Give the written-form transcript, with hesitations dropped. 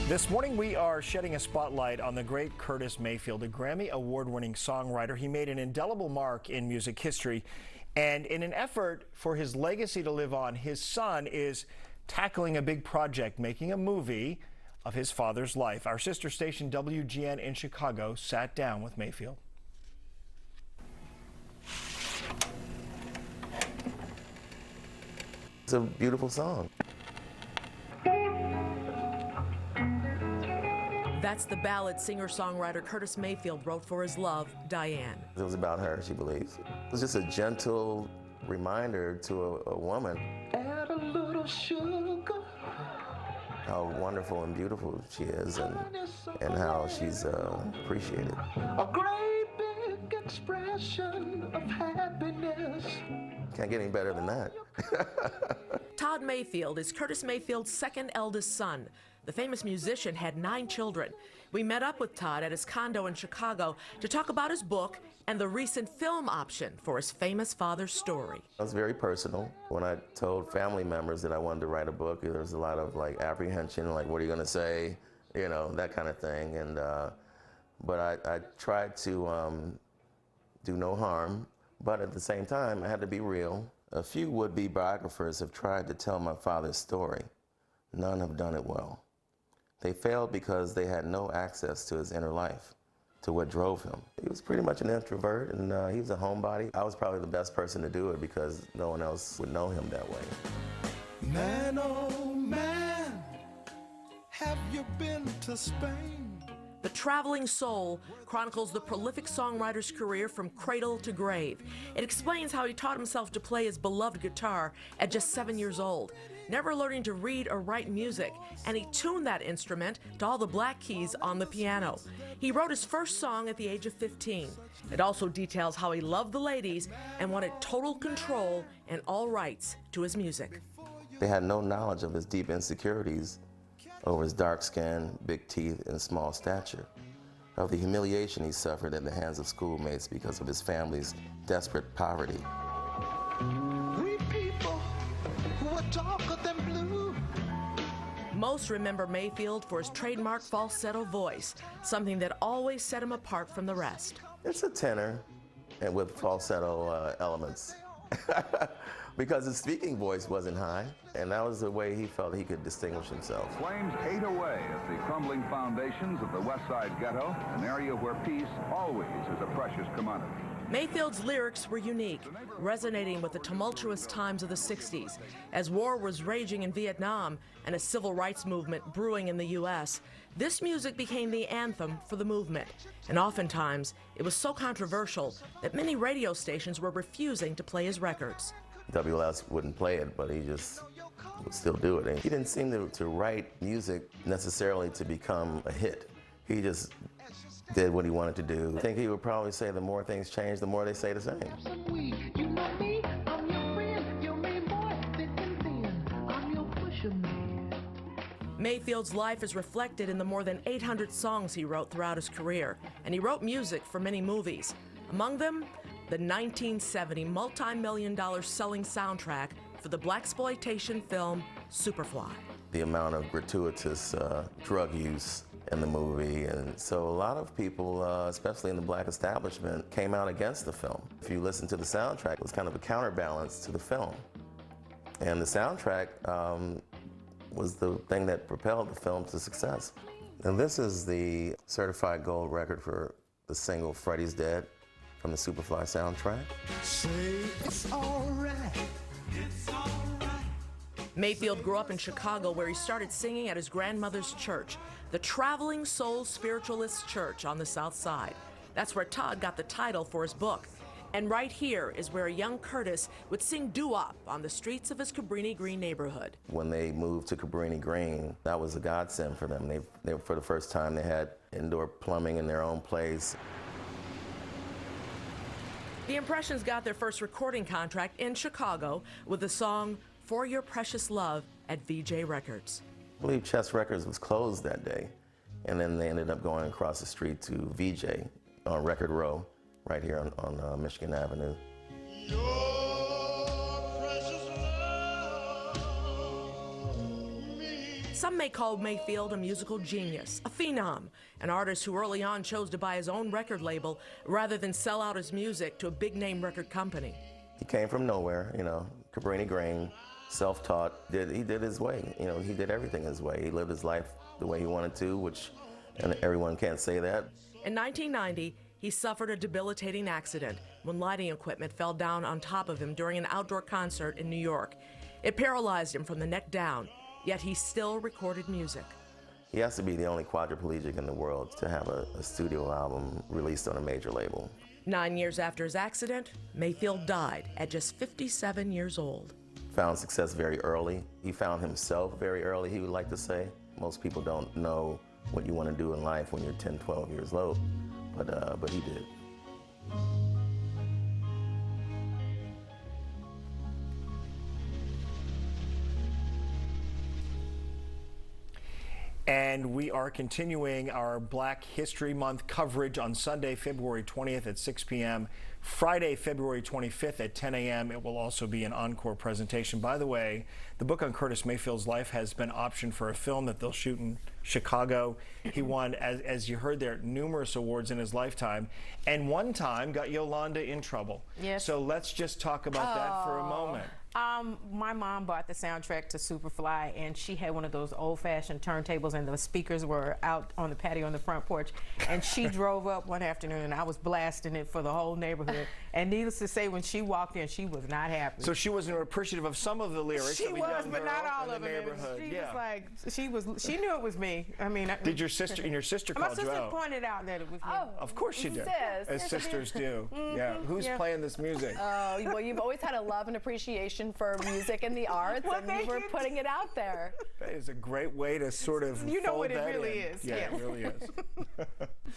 This morning, we are shedding a spotlight on the great Curtis Mayfield, a Grammy Award-winning songwriter. He made an indelible mark in music history, and in an effort for his legacy to live on, his son is tackling a big project, making a movie of his father's life. Our sister station, WGN in Chicago, sat down with Mayfield. It's a beautiful song. That's the ballad singer-songwriter Curtis Mayfield wrote for his love, Diane. It was about her, she believes. It was just a gentle reminder to a woman Add a little sugar. how wonderful and beautiful she is and how she's appreciated. A great big expression of happiness. Can't get any better than that. Todd Mayfield is Curtis Mayfield's second eldest son. The famous musician had 9 children. We met up with Todd at his condo in Chicago to talk about his book and the recent film option for his famous father's story. It was very personal. When I told family members that I wanted to write a book, there was a lot of apprehension, what are you gonna say, that kind of thing. And but I tried to do no harm, but at the same time, I had to be real. A few would-be biographers have tried to tell my father's story. None have done it well. They failed because they had no access to his inner life, to what drove him. He was pretty much an introvert, and he was a homebody. I was probably the best person to do it because no one else would know him that way. Man, oh man, have you been to Spain? The Traveling Soul chronicles the prolific songwriter's career from cradle to grave. It explains how he taught himself to play his beloved guitar at just 7 years old, never learning to read or write music, and he tuned that instrument to all the black keys on the piano. He wrote his first song at the age of 15. It also details how he loved the ladies and wanted total control and all rights to his music. They had no knowledge of his deep insecurities over his dark skin, big teeth, and small stature, of the humiliation he suffered at the hands of schoolmates because of his family's desperate poverty. We people who are darker than blue. Most remember Mayfield for his trademark falsetto voice, something that always set him apart from the rest. It's a tenor and with falsetto elements. Because his speaking voice wasn't high, and that was the way he felt he could distinguish himself. Flames ate away at the crumbling foundations of the West Side Ghetto, an area where peace always is a precious commodity. Mayfield's lyrics were unique, resonating with the tumultuous times of the 60s. As war was raging in Vietnam and a civil rights movement brewing in the U.S., this music became the anthem for the movement. And oftentimes, it was so controversial that many radio stations were refusing to play his records. WLS wouldn't play it, but he just would still do it. And he didn't seem to write music necessarily to become a hit. He just did what he wanted to do. I think he would probably say the more things change, the more they say the same. You know me, I'm your friend, your main boy, thick and thin, I'm your pusher man. Mayfield's life is reflected in the more than 800 songs he wrote throughout his career, and he wrote music for many movies. Among them, the 1970 multi-million-dollar selling soundtrack for the blaxploitation film Superfly. The amount of gratuitous drug use in the movie, and so a lot of people, especially in the black establishment, came out against the film. If you listen to the soundtrack, it was kind of a counterbalance to the film. And the soundtrack was the thing that propelled the film to success. And this is the certified gold record for the single Freddie's Dead from the Superfly soundtrack. Say it's all right. It's all right. Mayfield grew up in Chicago, where he started singing at his grandmother's church, the Traveling Soul Spiritualist Church on the South Side. That's where Todd got the title for his book. And right here is where a young Curtis would sing doo-wop on the streets of his Cabrini Green neighborhood. When they moved to Cabrini Green, that was a godsend for them. They for the first time, they had indoor plumbing in their own place. The Impressions got their first recording contract in Chicago with the song For Your Precious Love at VJ Records. I believe Chess Records was closed that day, and then they ended up going across the street to VJ on Record Row, right here on Michigan Avenue. Some may call Mayfield a musical genius, a phenom, an artist who early on chose to buy his own record label rather than sell out his music to a big-name record company. He came from nowhere, you know, Cabrini Green, self-taught. He did his way, you know, he did everything his way. He lived his life the way he wanted to, which, and everyone can't say that. In 1990, he suffered a debilitating accident when lighting equipment fell down on top of him during an outdoor concert in New York. It paralyzed him from the neck down, yet he still recorded music. He has to be the only quadriplegic in the world to have a studio album released on a major label. 9 years after his accident, Mayfield died at just 57 years old. Found success very early. He found himself very early, he would like to say. Most people don't know what you want to do in life when you're 10, 12 years old, but he did. And we are continuing our Black History Month coverage on Sunday, February 20th at 6 p.m. Friday, February 25th at 10 a.m. It will also be an encore presentation. By the way, the book on Curtis Mayfield's life has been optioned for a film that they'll shoot in Chicago. He won, as you heard there, numerous awards in his lifetime, and one time got Yolanda in trouble. Yes. So let's just talk about that for a moment. My mom bought the soundtrack to Superfly, and she had one of those old-fashioned turntables, and the speakers were out on the patio on the front porch. And she drove up one afternoon, and I was blasting it for the whole neighborhood. And needless to say, when she walked in, she was not happy. So she wasn't appreciative of some of the lyrics. She of a was, young but not girl all in of the it. neighborhood. She was like, she knew it was me. I mean, Did your sister? And your sister my called you sister out. pointed out that it was me. Oh, Of course she did. Sis. As sisters do. Yeah. Who's playing this music? Oh, well, you've always had a love and appreciation for music and the arts, Well, and thank you were you. putting it out there. That is a great way to sort of You know fold what it that really in. is, Yeah, yeah. it really is.